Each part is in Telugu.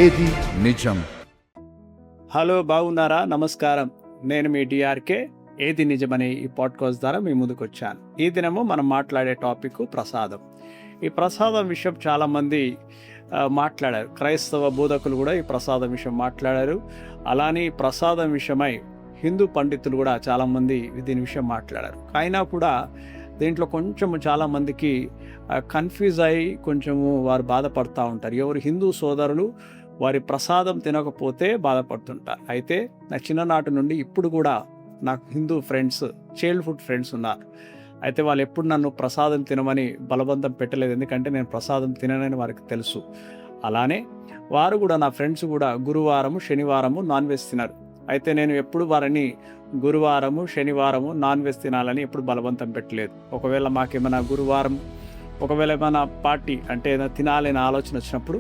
ఏది నిజం. హలో, బాగున్నారా? నమస్కారం. నేను మీ డిఆర్కే. ఏది నిజమనే ఈ పాడ్కాస్ట్ ద్వారా మీ ముందుకు వచ్చాను. ఈ దినము మనం మాట్లాడే టాపిక్ ప్రసాదం. ఈ ప్రసాదం విషయం చాలామంది మాట్లాడారు. క్రైస్తవ బోధకులు కూడా ఈ ప్రసాదం విషయం మాట్లాడారు. అలానే ప్రసాదం విషయమై హిందూ పండితులు కూడా చాలామంది దీని విషయం మాట్లాడారు. అయినా కూడా దీంట్లో కొంచెము చాలామందికి కన్ఫ్యూజ్ అయ్యి కొంచెము వారు బాధపడుతూ ఉంటారు. ఎవరు హిందూ సోదరులు వారి ప్రసాదం తినకపోతే బాధపడుతుంటారు. అయితే నా చిన్ననాటి నుండి ఇప్పుడు కూడా నాకు హిందూ ఫ్రెండ్స్, చైల్డ్హుడ్ ఫ్రెండ్స్ ఉన్నారు. అయితే వాళ్ళు ఎప్పుడు నన్ను ప్రసాదం తినమని బలవంతం పెట్టలేదు, ఎందుకంటే నేను ప్రసాదం తిననని వారికి తెలుసు. అలానే వారు కూడా, నా ఫ్రెండ్స్ కూడా గురువారము శనివారము నాన్ వెజ్ తినరు. అయితే నేను ఎప్పుడు వారిని గురువారము శనివారము నాన్ వెజ్ తినాలని ఎప్పుడు బలవంతం పెట్టలేదు. ఒకవేళ మాకేమైనా గురువారం ఒకవేళ ఏమైనా పార్టీ అంటే ఏదైనా తినాలని ఆలోచన వచ్చినప్పుడు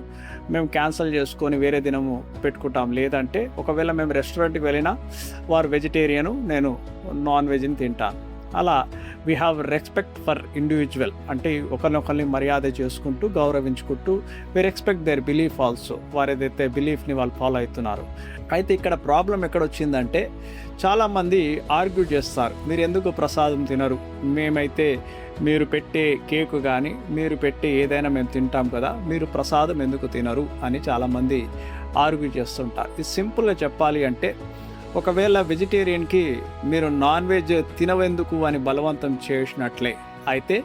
మేము క్యాన్సిల్ చేసుకొని వేరే దినము పెట్టుకుంటాం. లేదంటే ఒకవేళ మేము రెస్టారెంట్కి వెళ్ళినా వారు వెజిటేరియను, నేను నాన్ వెజ్ని తింటాను. అలా we have respect for individual, అంటే ఒకరినొకరిని మర్యాద చేసుకుంటూ గౌరవించుకుంటూ we respect their belief also. వారు ఏదైతే బిలీఫ్ని వాళ్ళు ఫాలో అవుతున్నారు. అయితే ఇక్కడ ప్రాబ్లం ఎక్కడ వచ్చిందంటే చాలామంది ఆర్గ్యూ చేస్తారు, మీరు ఎందుకు ప్రసాదం తినరు, మేమైతే మీరు పెట్టే కేకు కానీ మీరు పెట్టే ఏదైనా మేము తింటాం కదా, మీరు ప్రసాదం ఎందుకు తినరు అని చాలామంది ఆర్గ్యూ చేస్తుంటారు. ఇది సింపుల్గా చెప్పాలి అంటే, ఒకవేళ వెజిటేరియన్కి మీరు నాన్ వెజ్ తినవెందుకు అని బలవంతం చేసినట్లే అయితే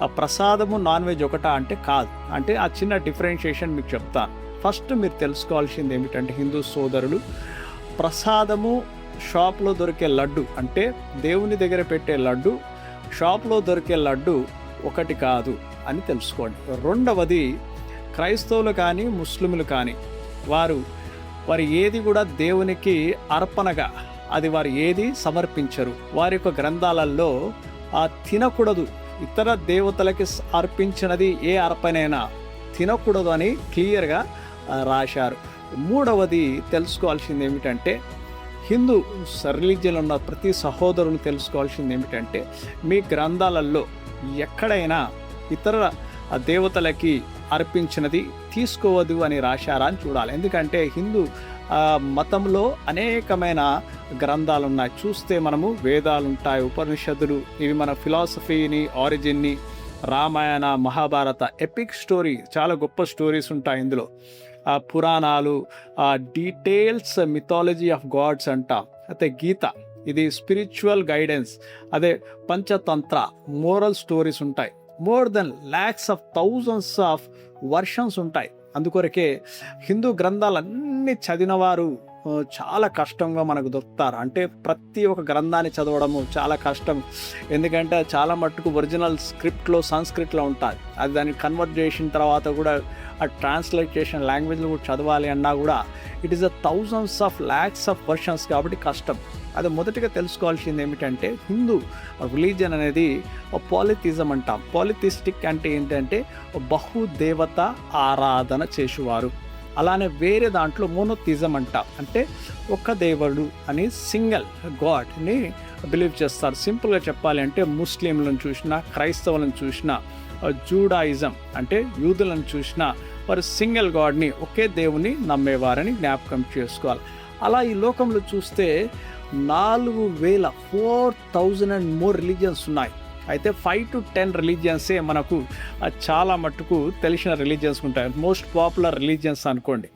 ఆ ప్రసాదము నాన్ వెజ్ ఒకటా అంటే కాదు. అంటే ఆ చిన్న డిఫరెన్షియేషన్ మీకు చెప్తాను. ఫస్ట్ మీరు తెలుసుకోవాల్సింది ఏమిటంటే, హిందూ సోదరులు, ప్రసాదము షాప్లో దొరికే లడ్డు అంటే దేవుని దగ్గర పెట్టే లడ్డు, షాప్లో దొరికే లడ్డు ఒకటి కాదు అని తెలుసుకోండి. రెండవది, క్రైస్తవులు కానీ ముస్లింలు కానీ వారు ఏది కూడా దేవునికి అర్పణగా అది వారు ఏది సమర్పించరు. వారి యొక్క గ్రంథాలలో తినకూడదు, ఇతర దేవతలకి అర్పించినది ఏ అర్పణైనా తినకూడదు అని క్లియర్గా రాశారు. మూడవది తెలుసుకోవాల్సింది ఏమిటంటే, హిందూ రిలీజియన్లో ఉన్న ప్రతి సహోదరుని తెలుసుకోవాల్సింది ఏమిటంటే, మీ గ్రంథాలలో ఎక్కడైనా ఇతర దేవతలకి అర్పించినది తీసుకోవద్దు అని రాశారా అని చూడాలి. ఎందుకంటే హిందూ మతంలో అనేకమైన గ్రంథాలు ఉన్నాయి. చూస్తే మనము వేదాలు ఉంటాయి, ఉపనిషత్తులు, ఇవి మన ఫిలాసఫీని, ఆరిజిన్ని, రామాయణ మహాభారత ఎపిక్ స్టోరీ, చాలా గొప్ప స్టోరీస్ ఉంటాయి ఇందులో. పురాణాలు, డీటెయిల్స్ మిథాలజీ ఆఫ్ గాడ్స్ అంటాం. అయితే గీత, ఇది స్పిరిచువల్ గైడెన్స్. అదే పంచతంత్ర, మోరల్ స్టోరీస్ ఉంటాయి. More than lakhs of thousands of versions ఉంటాయి. అందుకొరకే హిందూ గ్రంథాలన్నీ చదివినవారు చాలా కష్టంగా మనకు దొరుకుతారు. అంటే ప్రతి ఒక్క గ్రంథాన్ని చదవడము చాలా కష్టం. ఎందుకంటే చాలా మట్టుకు ఒరిజినల్ స్క్రిప్ట్లో సంస్కృట్లో ఉంటుంది. అది దాన్ని కన్వర్ట్ చేసిన తర్వాత కూడా ఆ ట్రాన్స్లేట్ చేసిన లాంగ్వేజ్లో కూడా చదవాలి అన్నా కూడా it is thousands of lakhs of versions, కాబట్టి కష్టం. అది మొదటిగా తెలుసుకోవాల్సింది ఏమిటంటే, హిందూ రిలీజియన్ అనేది పాలిథిజం అంటాం. పాలిథిస్టిక్ అంటే ఏంటంటే బహుదేవత ఆరాధన చేసేవారు. అలానే వేరే దాంట్లో మోనోథిజం అంటాం, అంటే ఒక దేవుడు అని సింగిల్ గాడ్ని బిలీవ్ చేస్తారు. సింపుల్గా చెప్పాలి అంటే, ముస్లింలను చూసినా, క్రైస్తవులను చూసినా, జూడాయిజం అంటే యూదులను చూసినా వారు సింగిల్ గాడ్ని, ఒకే దేవుని నమ్మేవారని జ్ఞాపకం చేసుకోవాలి. అలా ఈ లోకంలో చూస్తే 4,000 and more రిలీజియన్స్ ఉన్నాయి. అయితే 5 to 10 రిలీజియన్సే మనకు చాలా మట్టుకు తెలిసిన రిలీజియన్స్ ఉంటాయి. మోస్ట్ పాపులర్ రిలీజియన్స్ అనుకోండి.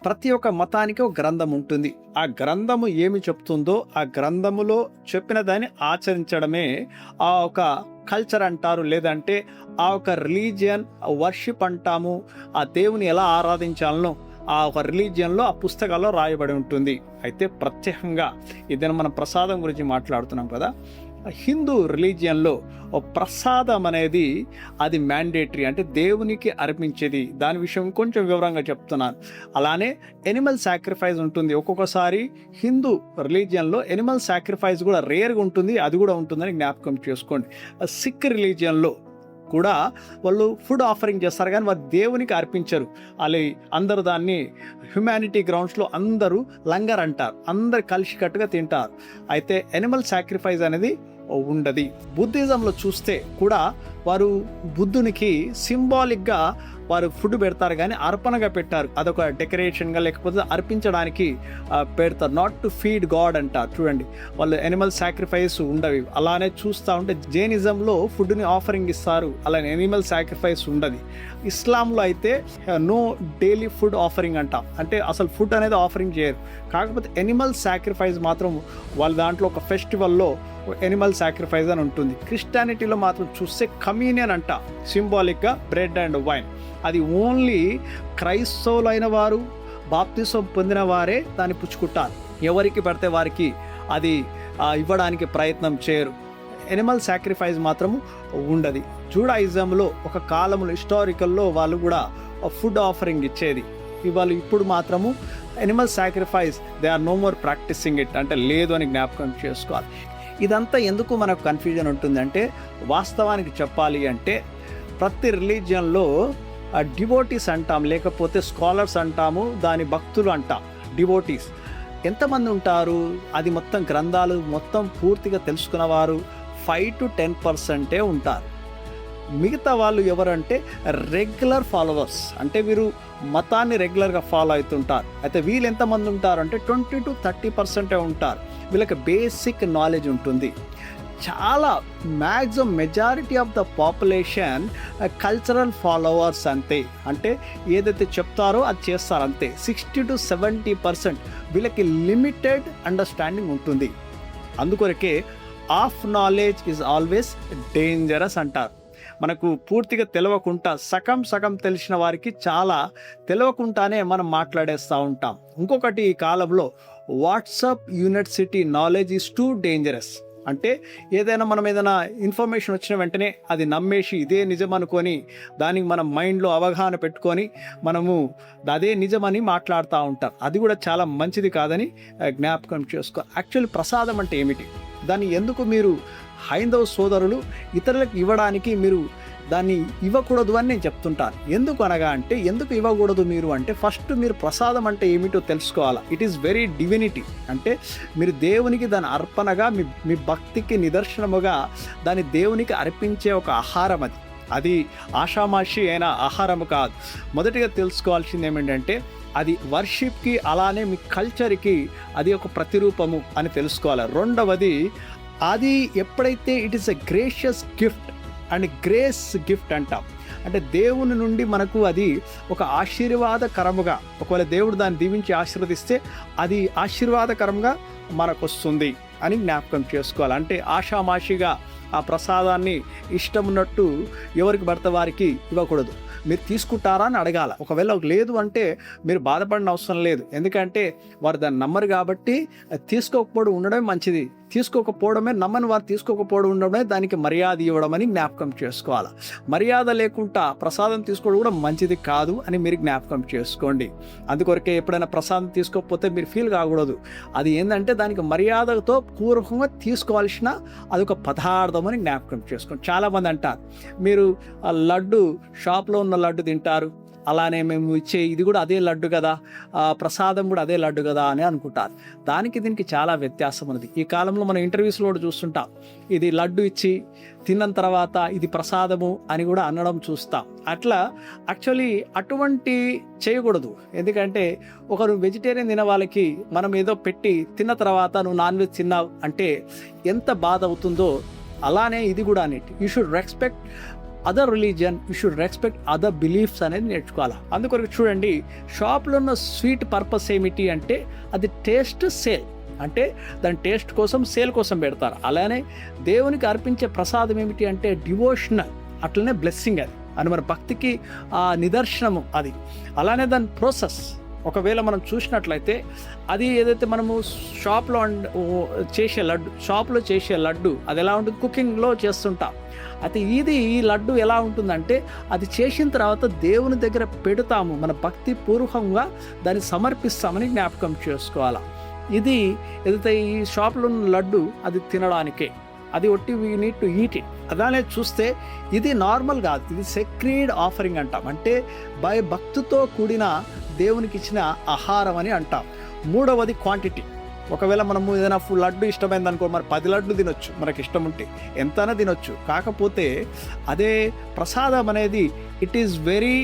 ప్రతి ఒక్క మతానికి ఒక గ్రంథం ఉంటుంది. ఆ గ్రంథము ఏమి చెప్తుందో ఆ గ్రంథములో చెప్పిన దాన్ని ఆచరించడమే ఆ ఒక కల్చర్ అంటారు, లేదంటే ఆ ఒక రిలీజియన్ వర్షిప్ అంటాము. ఆ దేవుని ఎలా ఆరాధించాలనో ఆ ఒక రిలీజియన్లో, ఆ పుస్తకాల్లో రాయబడి ఉంటుంది. అయితే ప్రత్యేకంగా ఇదని మనం ప్రసాదం గురించి మాట్లాడుతున్నాం కదా, హిందూ రిలీజియన్లో ప్రసాదం అనేది అది మ్యాండేటరీ, అంటే దేవునికి అర్పించేది. దాని విషయం కొంచెం వివరంగా చెప్తున్నాను. అలానే ఎనిమల్ సాక్రిఫైస్ ఉంటుంది. ఒక్కొక్కసారి హిందూ రిలీజియన్లో ఎనిమల్ సాక్రిఫైస్ కూడా రేర్గా ఉంటుంది, అది కూడా ఉంటుందని జ్ఞాపకం చేసుకోండి. సిక్ రిలీజియన్లో కూడా వాళ్ళు ఫుడ్ ఆఫరింగ్ చేస్తారు, కానీ వారు దేవునికి అర్పించరు. అలా అందరూ దాన్ని హ్యుమానిటీ గ్రౌండ్స్లో అందరూ లంగర్ అంటారు, అందరు కలిసికట్టుగా తింటారు. అయితే ఎనిమల్ సాక్రిఫైస్ అనేది ఉండదు. బుద్ధిజంలో చూస్తే కూడా వారు బుద్ధునికి సింబాలిక్గా వారు ఫుడ్ పెడతారు, కానీ అర్పణగా పెట్టారు. అదొక డెకరేషన్గా లేకపోతే అర్పించడానికి పెడతారు. నాట్ టు ఫీడ్ గాడ్ అంటారు. చూడండి, వాళ్ళు ఎనిమల్ సాక్రిఫైస్ ఉండవి. అలానే చూస్తూ ఉంటే జైనిజంలో ఫుడ్ని ఆఫరింగ్ ఇస్తారు, అలానే ఎనిమల్ సాక్రిఫైస్ ఉండదు. ఇస్లాంలో అయితే నో డైలీ ఫుడ్ ఆఫరింగ్ అంట, అంటే అసలు ఫుడ్ అనేది ఆఫరింగ్ చేయరు. కాకపోతే ఎనిమల్ సాక్రిఫైస్ మాత్రం వాళ్ళ దాంట్లో ఒక ఫెస్టివల్లో ఎనిమల్ సాక్రిఫైస్ అని ఉంటుంది. క్రిస్టియానిటీలో మాత్రం చూస్తే కమ్యూనియన్ అంట, సింబాలిక్గా బ్రెడ్ అండ్ వైన్. అది ఓన్లీ క్రైస్తవులైన వారు, బాప్తిసం పొందిన వారే దాన్ని పుచ్చుకుంటారు. ఎవరికి పడితే వారికి అది ఇవ్వడానికి ప్రయత్నం చేయరు. ఎనిమల్ సాక్రిఫైస్ మాత్రము ఉండదు. జూడాయిజంలో ఒక కాలంలో హిస్టారికల్లో వాళ్ళు కూడా ఫుడ్ ఆఫరింగ్ ఇచ్చేది. ఇవాళ ఇప్పుడు మాత్రము animal sacrifice they are no more practising it, అంటే లేదు అని జ్ఞాపకం చేసుకోవాలి. ఇదంతా ఎందుకు మనకు కన్ఫ్యూజన్ ఉంటుందంటే, వాస్తవానికి చెప్పాలి అంటే ప్రతి రిలీజియన్లో డివోటీస్ అంటాం, లేకపోతే స్కాలర్స్ అంటాము, దాని భక్తులు అంటాం. డివోటీస్ ఎంతమంది ఉంటారు? అది మొత్తం గ్రంథాలు మొత్తం పూర్తిగా తెలుసుకున్నవారు 5 to 10% ఉంటారు. మిగతా వాళ్ళు ఎవరంటే రెగ్యులర్ ఫాలోవర్స్, అంటే వీరు మతాన్ని రెగ్యులర్గా ఫాలో అవుతుంటారు. అయితే వీళ్ళు ఎంతమంది ఉంటారు అంటే 20 to 30% ఉంటారు. వీళ్ళకి బేసిక్ నాలెడ్జ్ ఉంటుంది. చాలా maximum majority of the population cultural followers అంతే, అంటే ఏదైతే చెప్తారో అది చేస్తారు అంతే. 60 to 70% వీళ్ళకి లిమిటెడ్ అండర్స్టాండింగ్ ఉంటుంది. అందుకొరకే of knowledge is always dangerous అంటారు. మనకు పూర్తిగా తెలియకుండా సగం తెలిసిన వారికి చాలా తెలియకుండానే మనం మాట్లాడేస్తూ ఉంటాం. ఇంకొకటి, ఈ కాలంలో WhatsApp university knowledge is too dangerous. అంటే ఏదైనా మనం ఏదైనా ఇన్ఫర్మేషన్ వచ్చిన వెంటనే అది నమ్మేసి ఇదే నిజం అనుకొని దానికి మనం మైండ్లో అవగాహన పెట్టుకొని మనము అదే నిజమని మాట్లాడుతూ ఉంటాం. అది కూడా చాలా మంచిది కాదని జ్ఞాపకం చేసుకో. యాక్చువల్లీ ప్రసాదం అంటే ఏమిటి? దాన్ని ఎందుకు మీరు హైందవ సోదరులు ఇతరులకు ఇవ్వడానికి మీరు దాన్ని ఇవ్వకూడదు అని నేను చెప్తుంటాను. ఎందుకు అనగా అంటే, ఎందుకు ఇవ్వకూడదు మీరు అంటే, ఫస్ట్ మీరు ప్రసాదం అంటే ఏమిటో తెలుసుకోవాలి. ఇట్ ఈస్ వెరీ డివినిటీ, అంటే మీరు దేవునికి దాని అర్పణగా మీ భక్తికి నిదర్శనముగా దాన్ని దేవునికి అర్పించే ఒక ఆహారం. అది ఆషామాషి అయిన ఆహారము కాదు. మొదటిగా తెలుసుకోవాల్సింది ఏమిటంటే, అది వర్షిప్కి అలానే మీ కల్చర్కి అది ఒక ప్రతిరూపము అని తెలుసుకోవాలి. రెండవది, అది ఎప్పుడైతే it is a gracious gift and grace gift అంటాం, అంటే దేవుని నుండి మనకు అది ఒక ఆశీర్వాదకరముగా, ఒకవేళ దేవుడు దాన్ని దీవించి ఆశీర్వదిస్తే అది ఆశీర్వాదకరంగా మనకు వస్తుంది అని జ్ఞాపకం చేసుకోవాలి. అంటే ఆషామాషిగా ఆ ప్రసాదాన్ని ఇష్టం ఉన్నట్టు ఎవరికి పడితే వారికి ఇవ్వకూడదు. మీరు తీసుకుంటారా అని అడగాల. ఒకవేళ లేదు అంటే మీరు బాధపడిన అవసరం లేదు, ఎందుకంటే వారు దాన్ని నమ్మరు కాబట్టి తీసుకోకపోవడం ఉండడమే మంచిది. తీసుకోకపోవడమే, నమ్మని వారు తీసుకోకపోవడం ఉండడమే దానికి మర్యాద ఇవ్వడం అని జ్ఞాపకం చేసుకోవాలి. మర్యాద లేకుండా ప్రసాదం తీసుకోవడం కూడా మంచిది కాదు అని మీరు జ్ఞాపకం చేసుకోండి. అందుకొరకే ఎప్పుడైనా ప్రసాదం తీసుకోకపోతే మీరు ఫీల్ కాకూడదు. అది ఏంటంటే దానికి మర్యాదతో పూర్వకంగా తీసుకోవాల్సిన అదొక పదార్థం అని జ్ఞాపకం చేసుకోండి. చాలామంది అంటారు, మీరు లడ్డు షాప్లో ఉన్న లడ్డు తింటారు, అలానే మేము ఇచ్చే ఇది కూడా అదే లడ్డు కదా, ప్రసాదం కూడా అదే లడ్డు కదా అని అనుకుంటారు. దానికి దీనికి చాలా వ్యత్యాసం ఉన్నది. ఈ కాలంలో మనం ఇంటర్వ్యూస్లో కూడా చూస్తుంటాం, ఇది లడ్డు ఇచ్చి తిన్న తర్వాత ఇది ప్రసాదము అని కూడా అనడం చూస్తాం. అట్లా యాక్చువల్లీ అటువంటి చేయకూడదు. ఎందుకంటే ఒకరు వెజిటేరియన్ తిన వాళ్ళకి మనం ఏదో పెట్టి తిన్న తర్వాత నువ్వు నాన్ వెజ్ తిన్నావు అంటే ఎంత బాధ అవుతుందో, అలానే ఇది కూడా అన్నిటి. You should respect other religion, you should respect other beliefs అనేది నేర్చుకోవాలి. అందుకొరకు చూడండి, షాప్లో ఉన్న స్వీట్ పర్పస్ ఏమిటి అంటే అది టేస్ట్, సేల్, అంటే దాని టేస్ట్ కోసం, సేల్ కోసం పెడతారు. అలానే దేవునికి అర్పించే ప్రసాదం ఏమిటి అంటే డివోషనల్, అట్లనే బ్లెస్సింగ్ అది అని మన భక్తికి నిదర్శనము అది. అలానే దాని ప్రాసెస్ ఒకవేళ మనం చూసినట్లయితే అది ఏదైతే మనము షాప్లో చేసే లడ్డు అది ఎలా ఉంటుంది, కుకింగ్లో చేస్తుంటాం. అయితే ఈ లడ్డు ఎలా ఉంటుందంటే అది చేసిన తర్వాత దేవుని దగ్గర పెడతాము, మన భక్తి పూర్వకంగా దాన్ని సమర్పిస్తామని జ్ఞాపకం చేసుకోవాలి. ఇది ఏదైతే ఈ షాప్లో ఉన్న లడ్డు అది తినడానికే, అది ఒట్టి we need to eat it. అలానే చూస్తే ఇది నార్మల్ కాదు, ఇది సెక్రీడ్ ఆఫరింగ్ అంటాం, అంటే భక్తితో కూడిన దేవునికి ఇచ్చిన ఆహారం అని అంటాం. మూడవది క్వాంటిటీ, ఒకవేళ మనము ఏదైనా లడ్డు ఇష్టమైంది అనుకో, మరి 10 లడ్లు తినొచ్చు మనకి ఇష్టం ఉంటే, ఎంతైనా తినొచ్చు. కాకపోతే అదే ప్రసాదం అనేది it is very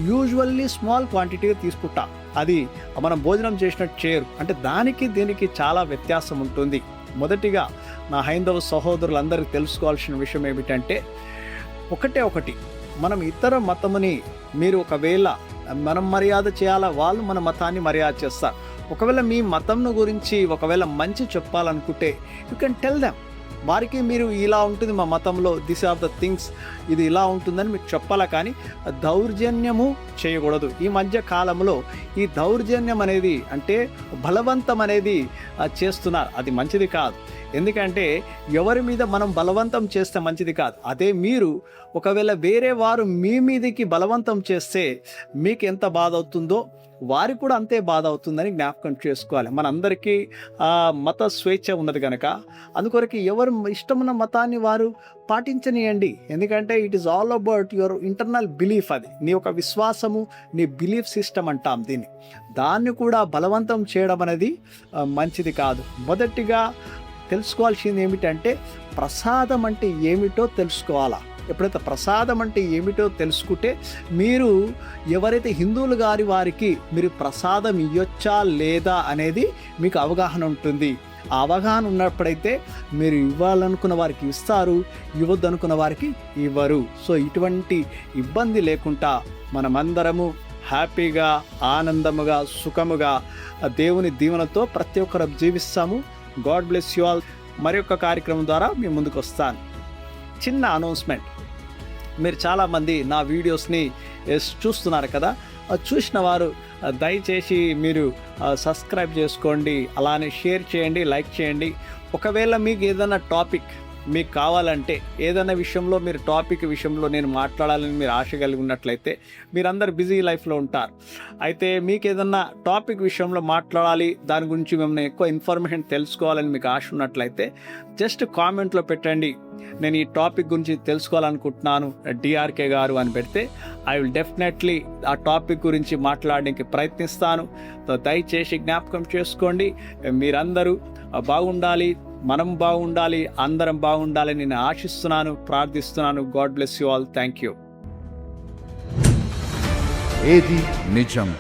usually small క్వాంటిటీగా తీసుకుంటాం. అది మనం భోజనం చేసినట్టు చేయరు. అంటే దానికి దీనికి చాలా వ్యత్యాసం ఉంటుంది. మొదటిగా నా హైందవ సహోదరులందరికీ తెలుసుకోవాల్సిన విషయం ఏమిటంటే, ఒకటి మనం ఇతర మతముని మీరు ఒకవేళ మనం మర్యాద చేయాలా, వాళ్ళు మన మతాన్ని మర్యాద చేస్తారు. ఒకవేళ మీ మతంను గురించి ఒకవేళ మంచి చెప్పాలనుకుంటే యూ కెన్ టెల్ దెమ్. వారికి మీరు ఇలా ఉంటుంది మా మతంలో, దిస్ ఆర్ ద థింగ్స్, ఇది ఇలా ఉంటుందని మీకు చెప్పాలా. కానీ దౌర్జన్యము చేయకూడదు. ఈ మధ్య కాలంలో ఈ దౌర్జన్యం అనేది, అంటే బలవంతం అనేది చేస్తున్నారు. అది మంచిది కాదు. ఎందుకంటే ఎవరి మీద మనం బలవంతం చేస్తే మంచిది కాదు. అదే మీరు ఒకవేళ వేరే వారు మీ మీదకి బలవంతం చేస్తే మీకు ఎంత బాధ అవుతుందో వారికి కూడా అంతే బాధ అవుతుందని జ్ఞాపకం చేసుకోవాలి. మనందరికీ మత స్వేచ్ఛ ఉన్నది కనుక అందుకొరకు ఎవరు ఇష్టమున్న మతాన్ని వారు పాటించనియండి. ఎందుకంటే it is all about your internal belief. అది నీ యొక్క విశ్వాసము, నీ బిలీఫ్ సిస్టమ్ అంటాం దీన్ని. దాన్ని కూడా బలవంతం చేయడం అనేది మంచిది కాదు. మొదటిగా తెలుసుకోవాల్సింది ఏమిటంటే, ప్రసాదం అంటే ఏమిటో తెలుసుకోవాలా. ఎప్పుడైతే ప్రసాదం అంటే ఏమిటో తెలుసుకుంటే మీరు ఎవరైతే హిందువులు గారి వారికి మీరు ప్రసాదం ఇవ్వచ్చా లేదా అనేది మీకు అవగాహన ఉంటుంది. ఆ అవగాహన ఉన్నప్పుడైతే మీరు ఇవ్వాలనుకున్న వారికి ఇస్తారు, ఇవ్వద్దనుకున్న వారికి ఇవ్వరు. సో ఇటువంటి ఇబ్బంది లేకుండా మనమందరము హ్యాపీగా, ఆనందముగా, సుఖముగా దేవుని దీవెనతో ప్రతి ఒక్కరు జీవిస్తాము. God bless you all. మరొక కార్యక్రమం ద్వారా మీ ముందుకు వస్తాను. చిన్న అనౌన్స్మెంట్. మీరు చాలామంది నా వీడియోస్ని చూస్తున్నారు కదా, చూసిన వారు దయచేసి మీరు సబ్స్క్రైబ్ చేసుకోండి, అలానే షేర్ చేయండి, లైక్ చేయండి. ఒకవేళ మీకు ఏదైనా టాపిక్ మీకు కావాలంటే, ఏదైనా విషయంలో మీరు టాపిక్ విషయంలో నేను మాట్లాడాలని మీరు ఆశ కలిగి ఉన్నట్లయితే, మీరందరూ బిజీ లైఫ్లో ఉంటారు. అయితే మీకు ఏదన్నా టాపిక్ విషయంలో మాట్లాడాలి, దాని గురించి మేము ఎక్కువ ఇన్ఫర్మేషన్ తెలుసుకోవాలని మీకు ఆశ ఉన్నట్లయితే జస్ట్ కామెంట్లో పెట్టండి, నేను ఈ టాపిక్ గురించి తెలుసుకోవాలనుకుంటున్నాను డిఆర్కే గారు అని పెడితే ఐ విల్ డెఫినెట్లీ ఆ టాపిక్ గురించి మాట్లాడడానికి ప్రయత్నిస్తాను. దయచేసి జ్ఞాపకం చేసుకోండి, మీరందరూ బాగుండాలి, మనం బాగుండాలి, అందరం బాగుండాలని నేను ఆశిస్తున్నాను, ప్రార్థిస్తున్నాను. God bless you all. Thank you. ఏది నిజం?